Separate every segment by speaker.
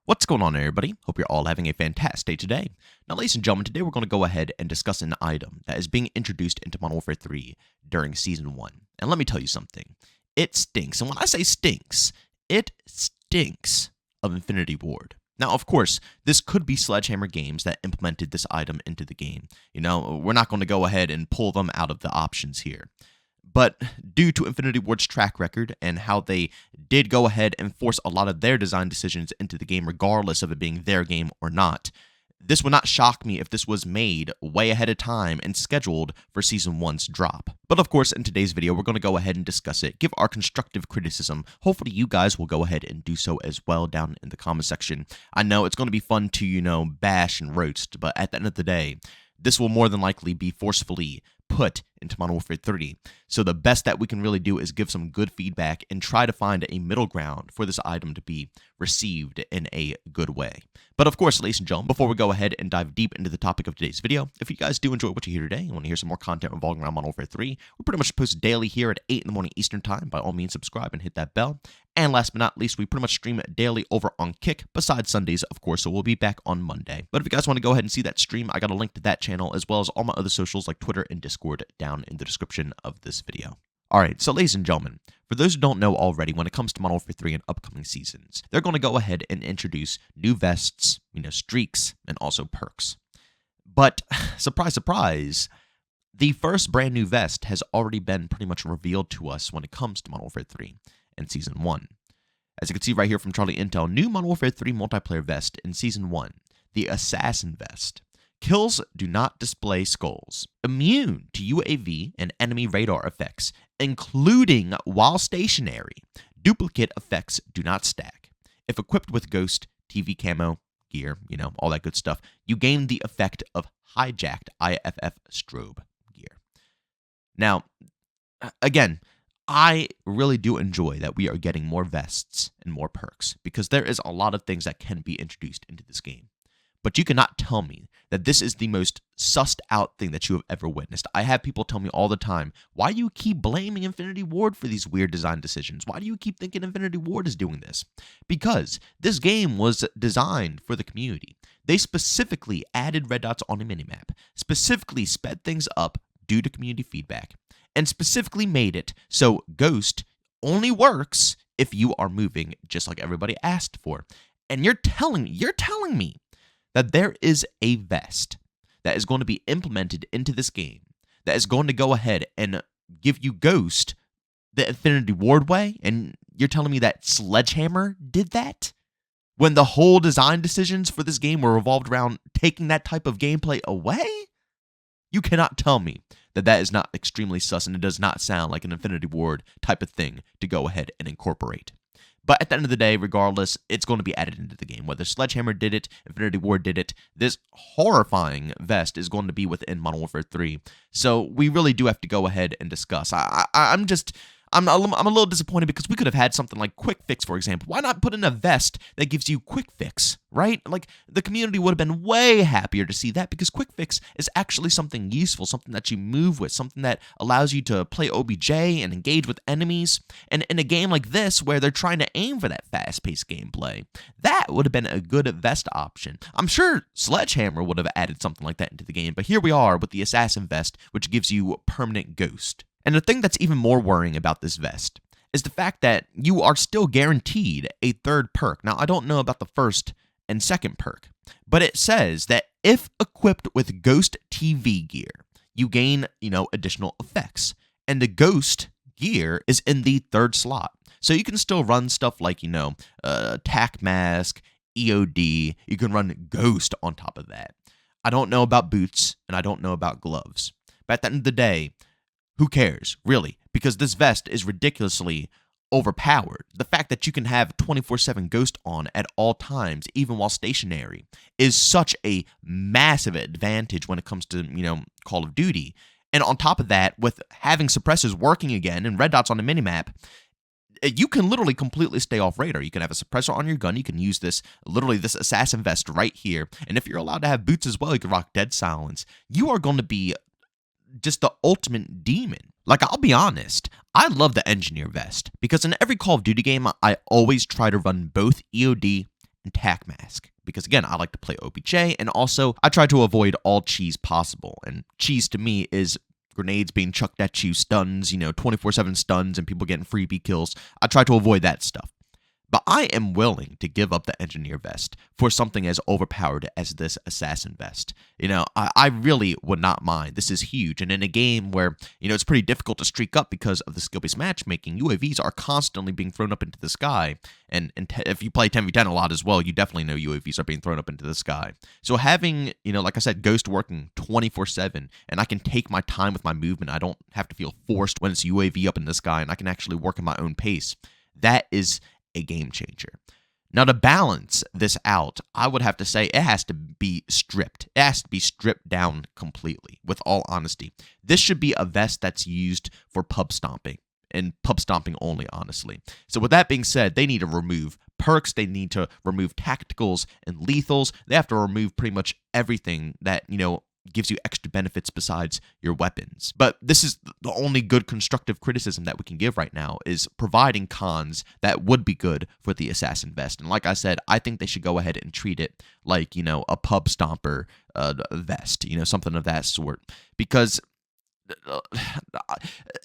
Speaker 1: What's going on, everybody? Hope you're all having a fantastic day today. Now, ladies and gentlemen, today we're going to go ahead and discuss an item that is being introduced into Modern Warfare 3 during Season 1. And let me tell you something. It stinks. And when I say stinks, it stinks of Infinity Ward. Now, of course, this could be Sledgehammer Games that implemented this item into the game. You know, we're not going to go ahead and pull them out of the options here. But due to Infinity Ward's track record and how they did go ahead and force a lot of their design decisions into the game, regardless of it being their game or not, this would not shock me if this was made way ahead of time and scheduled for Season 1's drop. But of course, in today's video, we're going to go ahead and discuss it, give our constructive criticism. Hopefully, you guys will go ahead and do so as well down in the comment section. I know it's going to be fun to, bash and roast, but at the end of the day, this will more than likely be forcefully put into Modern Warfare 3. So the best that we can really do is give some good feedback and try to find a middle ground for this item to be received in a good way. But of course, ladies and gentlemen, before we go ahead and dive deep into the topic of today's video, if you guys do enjoy what you hear today and want to hear some more content revolving around Modern Warfare 3, we pretty much post daily here at 8 in the morning Eastern Time. By all means, subscribe and hit that bell. And last but not least, we pretty much stream daily over on Kick, besides Sundays, of course, so we'll be back on Monday. But if you guys want to go ahead and see that stream, I got a link to that channel, as well as all my other socials like Twitter and Discord down in the description of this video. Alright, so ladies and gentlemen, for those who don't know already, when it comes to Modern Warfare 3 and upcoming seasons, they're going to go ahead and introduce new vests, streaks, and also perks. But, surprise, surprise, the first brand new vest has already been pretty much revealed to us when it comes to Modern Warfare 3 and Season 1. As you can see right here from Charlie Intel, new Modern Warfare 3 multiplayer vest in Season 1, the Assassin Vest. Kills do not display skulls. Immune to UAV and enemy radar effects, including while stationary. Duplicate effects do not stack. If equipped with Ghost, TV camo, gear, all that good stuff, you gain the effect of hijacked IFF strobe gear. Now, again, I really do enjoy that we are getting more vests and more perks, because there is a lot of things that can be introduced into this game. But you cannot tell me that this is the most sussed out thing that you have ever witnessed. I have people tell me all the time, why do you keep blaming Infinity Ward for these weird design decisions? Why do you keep thinking Infinity Ward is doing this? Because this game was designed for the community. They specifically added red dots on a minimap, specifically sped things up due to community feedback, and specifically made it so Ghost only works if you are moving just like everybody asked for. And you're telling me that there is a vest that is going to be implemented into this game that is going to go ahead and give you Ghost the Infinity Ward way, and you're telling me that Sledgehammer did that? When the whole design decisions for this game were revolved around taking that type of gameplay away? You cannot tell me that that is not extremely sus, and it does not sound like an Infinity Ward type of thing to go ahead and incorporate. But at the end of the day, regardless, it's going to be added into the game. Whether Sledgehammer did it, Infinity Ward did it, this horrifying vest is going to be within Modern Warfare 3. So we really do have to go ahead and discuss. I'm a little disappointed because we could have had something like Quick Fix, for example. Why not put in a vest that gives you Quick Fix, right? Like, the community would have been way happier to see that, because Quick Fix is actually something useful, something that you move with, something that allows you to play OBJ and engage with enemies. And in a game like this, where they're trying to aim for that fast-paced gameplay, that would have been a good vest option. I'm sure Sledgehammer would have added something like that into the game, but here we are with the Assassin Vest, which gives you permanent Ghost. And the thing that's even more worrying about this vest is the fact that you are still guaranteed a third perk. Now, I don't know about the first and second perk, but it says that if equipped with Ghost TV gear, you gain, additional effects. And the Ghost gear is in the third slot. So you can still run stuff like, Tac Mask, EOD. You can run Ghost on top of that. I don't know about boots, and I don't know about gloves. But at the end of the day, who cares, really? Because this vest is ridiculously overpowered. The fact that you can have 24/7 Ghost on at all times, even while stationary, is such a massive advantage when it comes to, Call of Duty. And on top of that, with having suppressors working again and red dots on the minimap, you can literally completely stay off radar. You can have a suppressor on your gun. You can use this Assassin Vest right here. And if you're allowed to have boots as well, you can rock Dead Silence. You are going to be just the ultimate demon. Like, I'll be honest, I love the Engineer Vest, because in every Call of Duty game, I always try to run both EOD and Tac Mask. Because again, I like to play OBJ, and also I try to avoid all cheese possible. And cheese to me is grenades being chucked at you, stuns, 24/7 stuns, and people getting freebie kills. I try to avoid that stuff. But I am willing to give up the engineer vest for something as overpowered as this assassin vest. I really would not mind. This is huge. And in a game where, it's pretty difficult to streak up because of the skill-based matchmaking, UAVs are constantly being thrown up into the sky. And if you play 10v10 a lot as well, you definitely know UAVs are being thrown up into the sky. So having, like I said, Ghost working 24/7, and I can take my time with my movement. I don't have to feel forced when it's UAV up in the sky, and I can actually work at my own pace. That is a game changer. Now, to balance this out, I would have to say it has to be stripped. It has to be stripped down completely, with all honesty. This should be a vest that's used for pub stomping, and pub stomping only, honestly. So with that being said, they need to remove perks, they need to remove tacticals and lethals. They have to remove pretty much everything that, gives you extra benefits besides your weapons. But this is the only good constructive criticism that we can give right now, is providing cons that would be good for the assassin vest. And like I said, I think they should go ahead and treat it like, a pub stomper vest, something of that sort. Because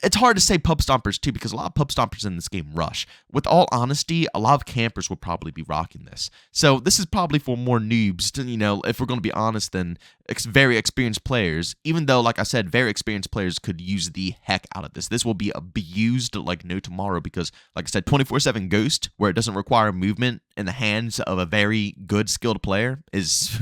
Speaker 1: it's hard to say pub stompers too, because a lot of pub stompers in this game rush. With all honesty, a lot of campers would probably be rocking this. So this is probably for more noobs, if we're going to be honest, than very experienced players. Even though, like I said, very experienced players could use the heck out of this. This will be abused like no tomorrow, because, like I said, 24/7 Ghost, where it doesn't require movement in the hands of a very good skilled player, is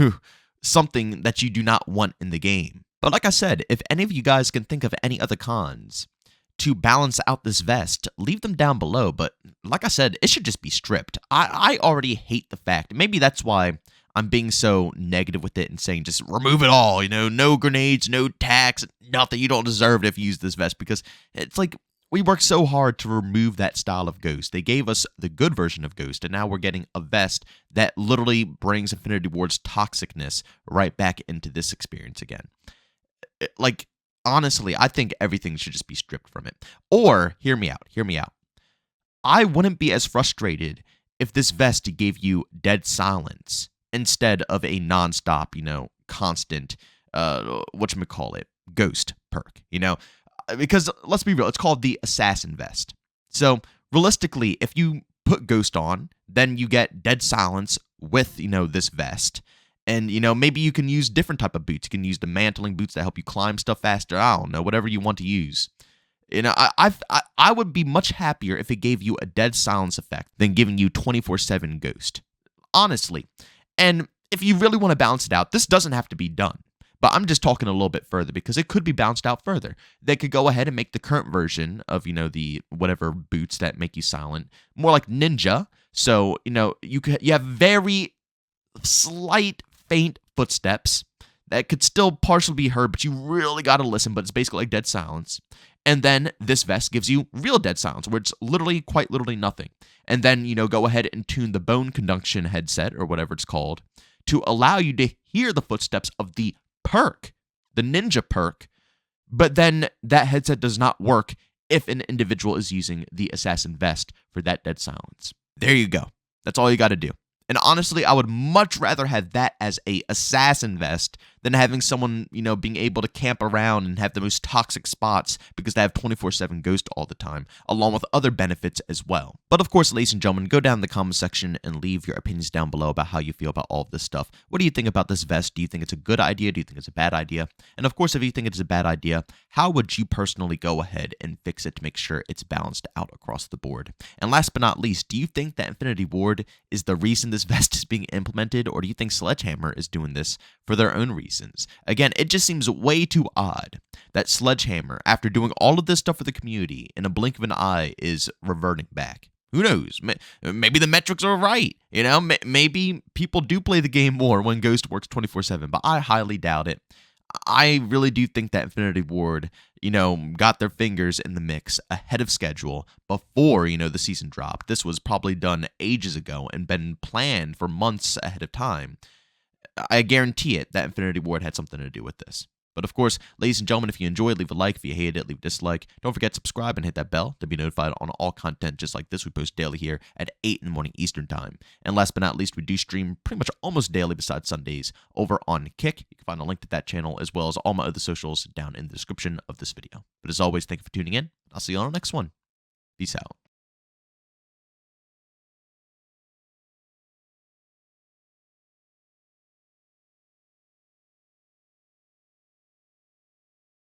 Speaker 1: something that you do not want in the game. But like I said, if any of you guys can think of any other cons to balance out this vest, leave them down below. But like I said, it should just be stripped. I already hate the fact, maybe that's why I'm being so negative with it and saying just remove it all, no grenades, no tax, nothing. You don't deserve it if you use this vest, because it's like we worked so hard to remove that style of Ghost. They gave us the good version of Ghost, and now we're getting a vest that literally brings Infinity Ward's toxicness right back into this experience again. Like, honestly, I think everything should just be stripped from it. Or, hear me out. I wouldn't be as frustrated if this vest gave you dead silence instead of a non-stop, constant, whatchamacallit, Ghost perk, Because, let's be real, it's called the Assassin Vest. So, realistically, if you put Ghost on, then you get dead silence with, this vest. And, maybe you can use different type of boots. You can use the mantling boots that help you climb stuff faster. I don't know, whatever you want to use. I would be much happier if it gave you a dead silence effect than giving you 24/7 Ghost. Honestly. And if you really want to balance it out, this doesn't have to be done. But I'm just talking a little bit further, because it could be balanced out further. They could go ahead and make the current version of, the whatever boots that make you silent more like ninja. So, you have very slight, faint footsteps that could still partially be heard, but you really got to listen, but it's basically like dead silence. And then this vest gives you real dead silence, where it's quite literally nothing. And then, go ahead and tune the bone conduction headset, or whatever it's called, to allow you to hear the footsteps of the perk, the ninja perk. But then that headset does not work if an individual is using the assassin vest for that dead silence. There you go. That's all you got to do. And honestly, I would much rather have that as a assassin vest than having someone, being able to camp around and have the most toxic spots because they have 24/7 Ghost all the time, along with other benefits as well. But of course, ladies and gentlemen, go down in the comment section and leave your opinions down below about how you feel about all of this stuff. What do you think about this vest? Do you think it's a good idea? Do you think it's a bad idea? And of course, if you think it's a bad idea, how would you personally go ahead and fix it to make sure it's balanced out across the board? And last but not least, do you think that Infinity Ward is the reason this vest is being implemented, or do you think Sledgehammer is doing this for their own reasons? Again, it just seems way too odd that Sledgehammer, after doing all of this stuff for the community, in a blink of an eye is reverting back. Who knows? Maybe the metrics are right. Maybe people do play the game more when Ghost works 24/7, but I highly doubt it. I really do think that Infinity Ward, got their fingers in the mix ahead of schedule before, the season dropped. This was probably done ages ago and been planned for months ahead of time. I guarantee it that Infinity Ward had something to do with this. But of course, ladies and gentlemen, if you enjoyed, leave a like. If you hated it, leave a dislike. Don't forget to subscribe and hit that bell to be notified on all content just like this. We post daily here at 8 in the morning Eastern time. And last but not least, we do stream pretty much almost daily besides Sundays over on Kick. You can find a link to that channel as well as all my other socials down in the description of this video. But as always, thank you for tuning in. I'll see you on the next one. Peace out.